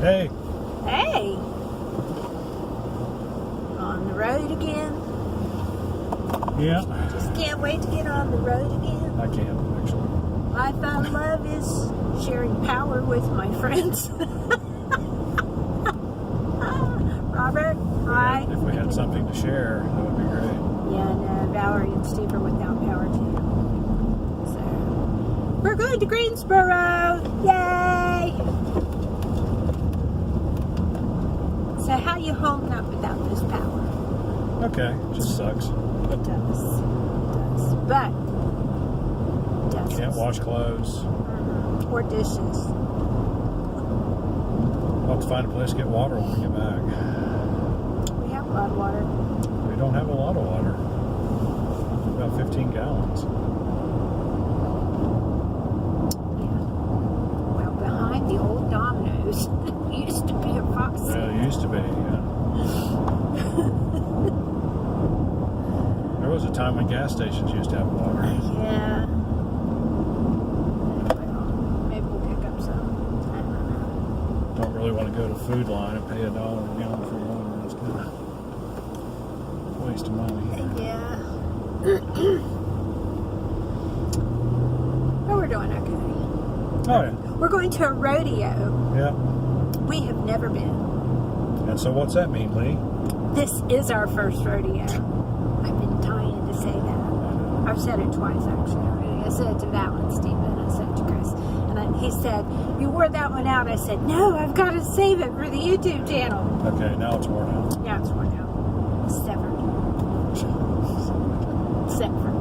Hey. Hey. On the road again. Yeah. Just can't wait to get on the road again. I can't, actually. I found love is sharing power with my friends. Robert, hi. If we had something to share, that would be great. Yeah, no, Valerie and Steve are without power too. So, we're going to Greensboro. Yay! So how you holding up without this power? Okay, just sucks. It does. It does. But it does. Can't wash clothes. Or dishes. We'll have to find a place to get water when we get back. We have a lot of water. We don't have a lot of water. About 15 gallons. Yeah. Well, behind the old Domino's, used to be a faucet. Yeah, it used to be, yeah. There was a time when gas stations used to have water. Yeah. Well, maybe we'll pick up some. I don't know. Don't really want to go to Food Line and pay $1 a gallon for water. It's kind of a waste of money. Yeah. But we're doing okay. Oh, yeah. We're going to a rodeo. Yeah. We have never been. And so what's that mean, Lee? This is our first rodeo. I've been dying to say that. I've said it twice, actually, already. I said it to Val and Stephen. I said it to Chris. And he said, you wore that one out. I said, no, I've got to save it for the YouTube channel. Okay, now it's worn out. Yeah, it's worn out. It's severed. Severed.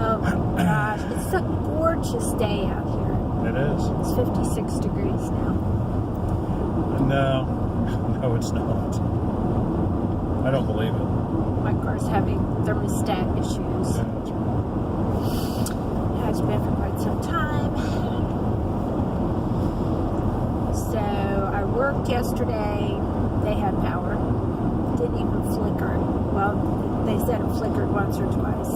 Oh my gosh. It's a gorgeous day out here. It is. It's 56 degrees now. No, it's not. I don't believe it. My car's having thermostat issues. Yeah, that's right. Has been for quite some time. So I worked yesterday. They had power. Didn't even flicker. Well, they said it flickered once or twice,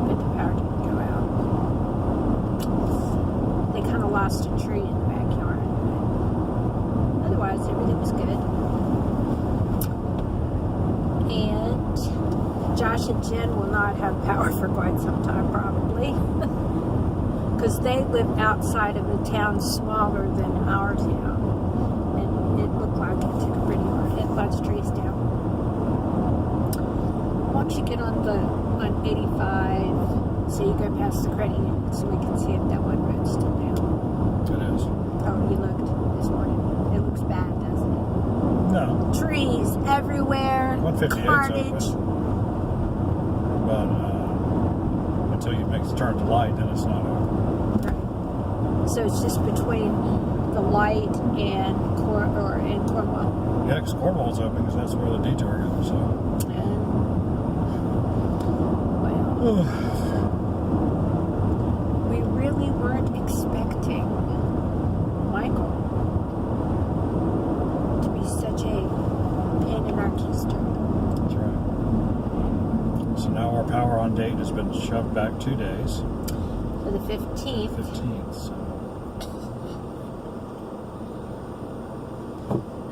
but the power didn't go out. They kind of lost a tree in the backyard. Otherwise, everything was good. And Josh and Jen will not have power for quite some time, probably. Because they live outside of a town smaller than our town. And it looked like it took a pretty hard hit. Lots of trees down. Why don't you get on 85 so you go past the credit union so we can see if that one road's still down. It is. Oh, you looked this morning. It looks bad, doesn't it? No. Trees everywhere. 158's Carnage. open. But until you make the turn to light, then it's not open. Right. So it's just between the light and Cornwall. Yeah, because Cornwall's open because that's where the detour goes. So. Well, we really weren't expecting Michael to be such a pain in our keister. That's right. So now our power on date has been shoved back 2 days. For the 15th. 15th. So.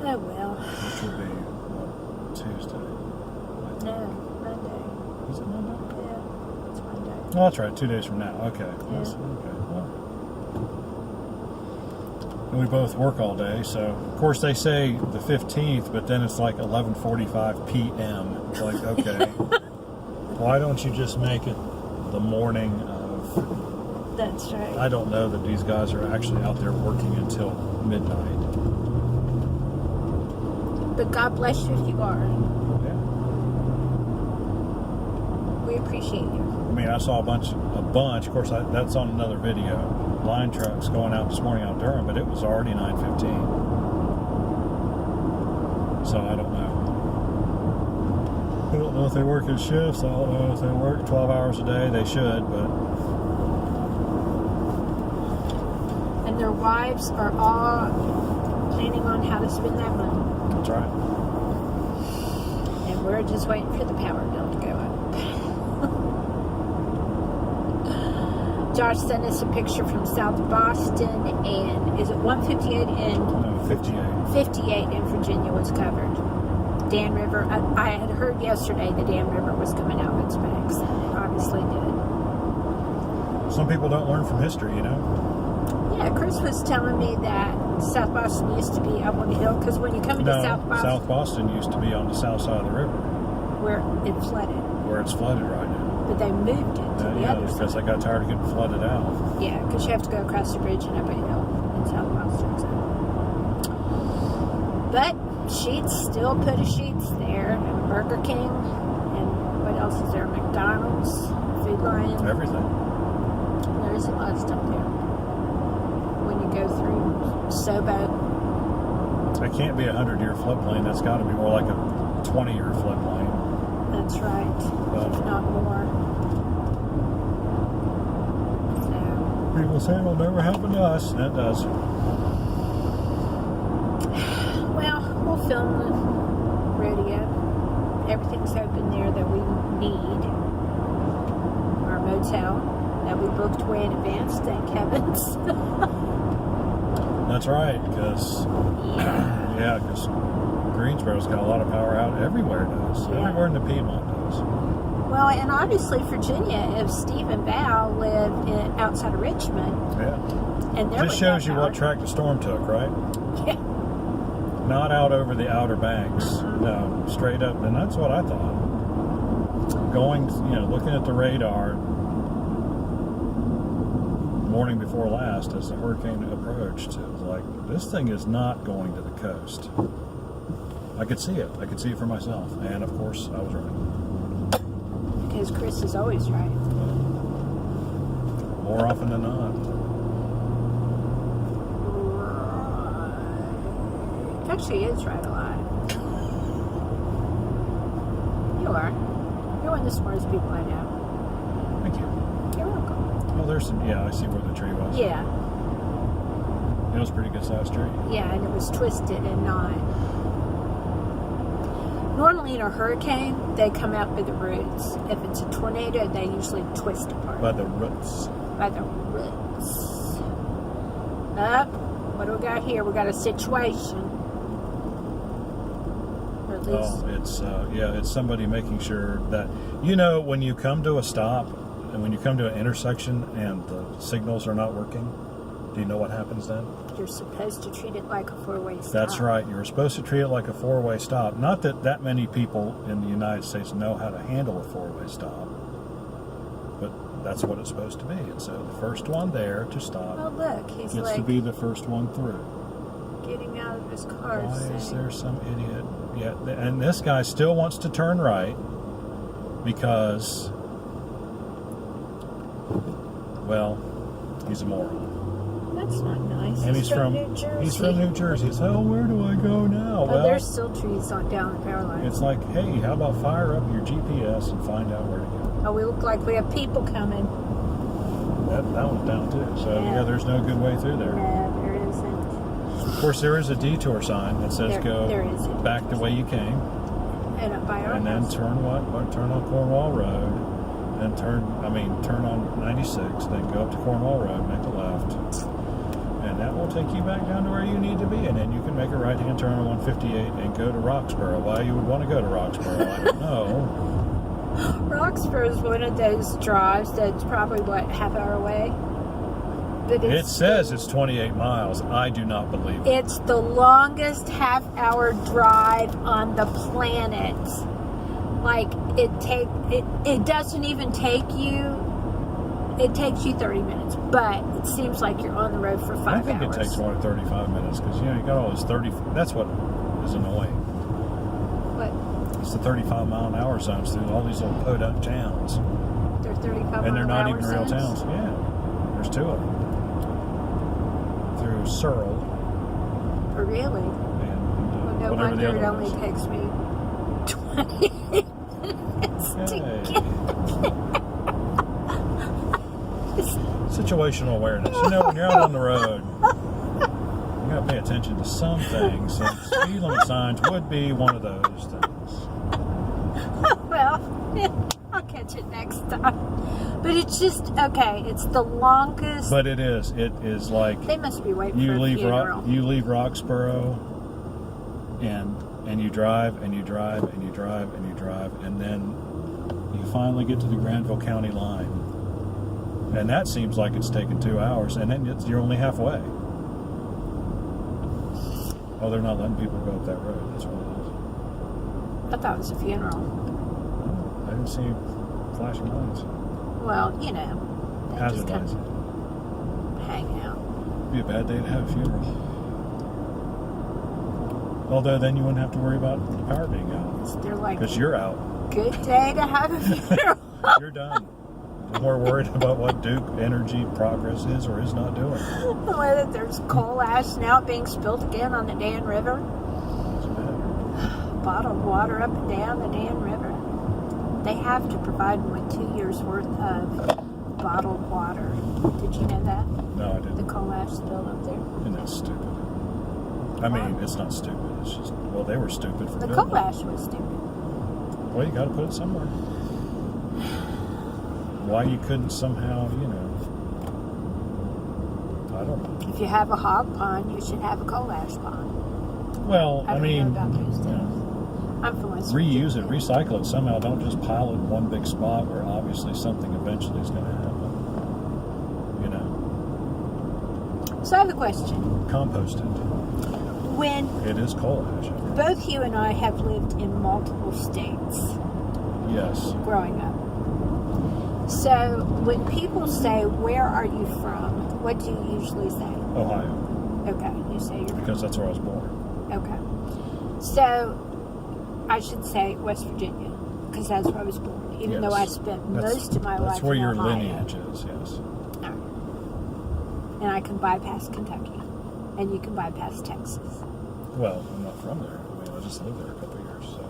Oh well. Which would be Tuesday. No, Monday. Is it Monday? Yeah, it's Monday. Oh, that's right. 2 days from now. Okay. Yeah. Yes, okay. Well. And we both work all day, so of course they say the 15th, but then it's like 11:45 p.m. It's like, okay, why don't you just make it the morning of? That's right. I don't know that these guys are actually out there working until midnight. But God bless you if you are. Yeah. We appreciate you. I mean, I saw a bunch. Of course, that's on another video. Line trucks going out this morning out Durham, but it was already 9:15. So I don't know. I don't know if they work in shifts. I don't know if they work 12 hours a day. They should, but And their wives are all planning on how to spend that money. that's right. And we're just waiting for the power bill to go up. Josh sent us a picture from South Boston, and is it 158 in? No, 58. 58 in Virginia was covered. Dan River, I had heard yesterday the Dan River was coming out of its banks, and it obviously did. Some people don't learn from history, you know? Yeah, Chris was telling me that South Boston used to be up on the hill, because when you come into South Boston used to be on the south side of the river. Where it flooded. Where it's flooded right now. But they moved it to the other side. Because they got tired of getting flooded out. Yeah, because you have to go across the bridge and up a hill in South Boston. So. But Sheetz still put a Sheetz there, and Burger King, and what else is there? McDonald's, Food Lion. Everything. There's a lot of stuff there. When you go through Sobo. It can't be a 100-year floodplain. That's got to be more like a 20-year floodplain. That's right. If not more. So. People say it'll never happen to us, and it does. Well, we'll film the rodeo. Everything's open there that we need. Our motel that we booked way in advance, thank heavens. That's right, because because Greensboro's got a lot of power out. Everywhere does. Yeah. Everywhere in the Piedmont does. Well, and obviously Virginia, if Steve and Val live outside of Richmond, and just shows you what track the storm took, right? Yeah. Not out over the outer banks. No, straight up. And that's what I thought. Going, looking at the radar morning before last as the hurricane approached, it was like, this thing is not going to the coast. I could see it. I could see it for myself. And of course, I was right. Because Chris is always right. More often than not. Right. Actually, he is right a lot. You are. You're one of the smartest people I know. Thank you. You're welcome. Oh, there's some, I see where the tree was. Yeah. It was a pretty good sized tree. Yeah, and it was twisted and not. Normally in a hurricane, they come out by the roots. If it's a tornado, they usually twist apart. By the roots. By the roots. Up. What do we got here? We got a situation. Or at least. It's somebody making sure that, when you come to a stop and when you come to an intersection and the signals are not working, do you know what happens then? You're supposed to treat it like a four-way stop. That's right. You're supposed to treat it like a four-way stop. Not that many people in the United States know how to handle a four-way stop, but that's what it's supposed to be. And so the first one there to stop look, he's gets to be the first one through. Getting out of his car. Why is there some idiot? Yeah, and this guy still wants to turn right because, he's a moron. That's not nice. And he's from New Jersey. He's from New Jersey. He said, where do I go now? Well, there's still trees down the power line. It's like, hey, how about fire up your GPS and find out where to go? Oh, we look like we have people coming. That one's down too. So there's no good way through there. No, there isn't. Of course, there is a detour sign that says there is back the way you came. And up by our And house. then turn on Cornwall Road. Then turn on 96. Then go up to Cornwall Road, make a left. And that will take you back down to where you need to be. And then you can make a right-hand turn on 158 and go to Roxborough. Why you would want to go to Roxborough, I don't know. Roxborough is one of those drives that's probably, half hour away? But It says it's 28 miles. I do not believe it. It's the longest half-hour drive on the planet. Like, it doesn't even take you... It takes you 30 minutes, but it seems like you're on the road for 5 hours. I think it takes more than 35 minutes because, you got all this 30... That's what is annoying. What? It's the 35-mile-an-hour zones through all these little podunk towns. They're 35 And they're not even mile-an-hour real zones? towns. Yeah. There's two of them. Through Searle. Oh, really? And Well, no whatever the wonder it other only one is. takes me 20 minutes to get. Situational awareness. When you're out on the road, you got to pay attention to some things. And speed limit signs would be one of those things. Well, I'll catch it next time. But it's just, okay, it's the longest. But it is. It is like They must be waiting for a funeral. You leave Roxborough, and you drive, and you drive, and you drive, and you drive, and then you finally get to the Granville County line. And that seems like it's taken 2 hours, and then you're only halfway. Oh, they're not letting people go up that road. That's what it is. I thought it was a funeral. I didn't see flashing lights. Well, you know, they Hazard just kind lights. of hang out. Be a bad day to have a funeral. Although then you wouldn't have to worry about the power being out. They're like, Because you're out. good day to have a funeral. You're done. No more worried about what Duke Energy Progress is or is not doing. Whether there's coal ash now being spilled again on the Dan River. Doesn't matter. Bottled water up and down the Dan River. They have to provide them with 2 years worth of bottled water. Did you know that? No, I The didn't. coal ash spilled up there. Isn't that stupid? I mean, it's not stupid. It's just, well, they were stupid for The building coal it. ash was stupid. Well, you got to put it somewhere. Why you couldn't somehow, I don't know. If you have a hog pond, you should have a coal ash pond. Well, I I don't mean, know about those you things. know, I'm from West reuse it, Virginia. recycle it somehow. Don't just pile it in one big spot where obviously something eventually is going to happen. So I have a question. Compost it. When It is coal ash. both you and I have lived in multiple states Yes. growing up. So when people say, where are you from? What do you usually say? Ohio. Okay, you say you're Because that's where I was born. Okay. So I should say West Virginia, because that's where I was born, even though I Yes. spent That's- most of my life That's where in your Ohio. lineage is, yes. And I can bypass Kentucky, and you can bypass Texas. Well, I'm not from there. I mean, I just lived there a couple of years, so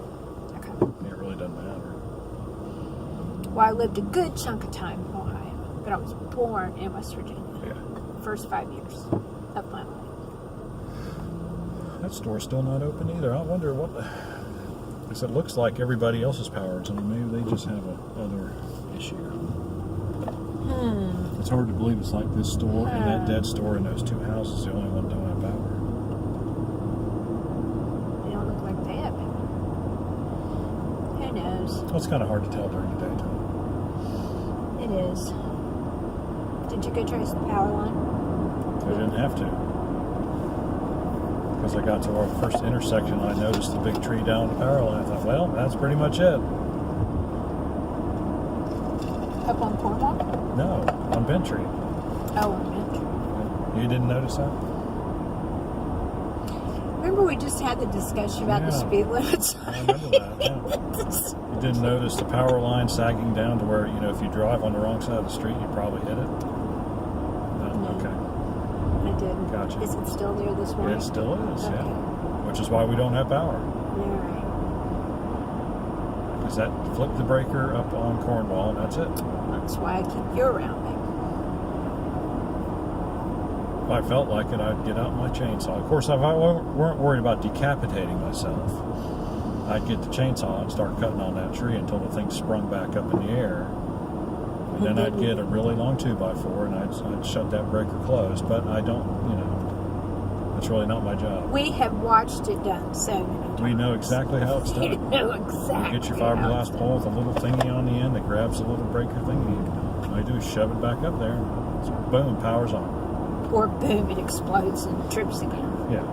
Okay. it really doesn't matter. Well, I lived a good chunk of time in Ohio, but I was born in West Virginia. Yeah. The first 5 years of my life. That store's still not open either. I wonder what. Because it looks like everybody else's power is on. Maybe they just have another issue. It's hard to believe it's like this store and that dead store and those two houses, the only one don't have power. They don't look like they have it. Who knows? Well, it's kind of hard to tell during the daytime. It is. Did you go trace the power line? I didn't have to. Because I got to our first intersection, I noticed the big tree down the power line. I thought, well, that's pretty much it. Up on Cornwall? No, on Bentry. Oh, on Bentry. You didn't notice that? Remember we just had the discussion about the Yeah. speed limits? I remember that, yeah. You didn't notice the power line sagging down to where, if you drive on the wrong side of the street, you probably hit it? No? No. Okay. I didn't. Gotcha. Is it still there this morning? It still is, Okay. yeah. Which is why we don't have power. All right. Because that flipped the breaker up on Cornwall, and that's it. That's why I keep you around me. If I felt like it, I'd get out my chainsaw. Of course, if I weren't worried about decapitating myself, I'd get the chainsaw and start cutting on that tree until the thing sprung back up in the air. And then I'd get a really long 2x4 and I'd shut that breaker closed. But I don't, it's really not my job. We have watched it done so many times. We know exactly how it's We done. know exactly. You get your how fiberglass it's pole with a little thingy on the end that grabs the little breaker thing. All you do is shove it back up there. And boom, power's on. done. Or boom, it explodes and trips again. Yeah.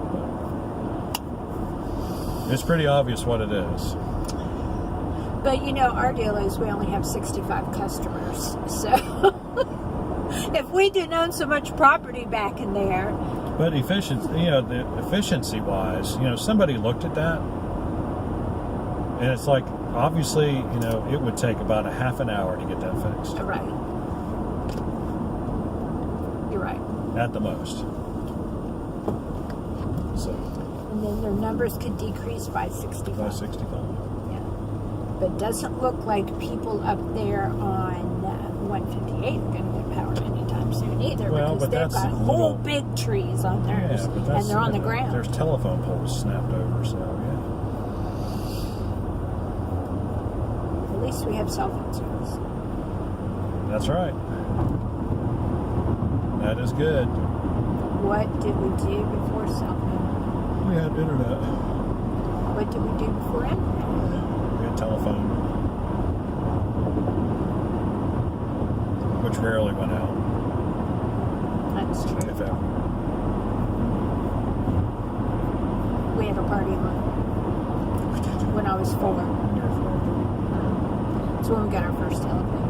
It's pretty obvious what it is. But our deal is we only have 65 customers. So if we didn't own so much property back in there. But efficiency-wise, somebody looked at that, and it's like, obviously, it would take about a half an hour to get that fixed. Right. You're right. At the most. So, And then their numbers could decrease by 65. by 65. Yeah. But it doesn't look like people up there on 158 are going to get power anytime soon either. Well, because but they've that's got a whole little- big trees on theirs. Yeah, but that's, and they're on the ground. There's telephone poles snapped over, so, yeah. At least we have cell phone service. That's right. That is good. What did we do before cell phone? We had internet. What did we do before internet? We had telephone, which rarely went out, That's true. if ever. We had a party line when I was 4. When you were 4. That's when we got our first telephone.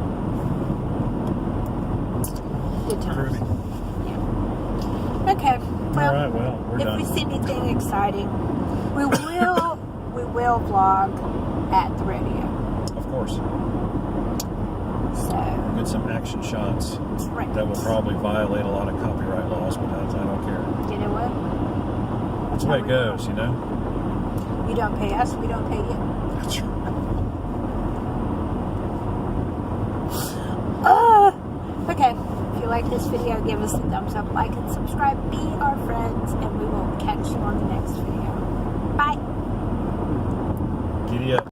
Good times. Groovy. Yeah. Okay. Well, All right, well, we're if done. we see anything exciting, we will vlog at the rodeo. Of course. So Get some action shots right. that will probably violate a lot of copyright laws, but I don't care. You know what? That's the way it goes, you know? You don't pay us, we don't pay you. That's right. Okay. If you like this video, give us a thumbs up, like, and subscribe. Be our friend.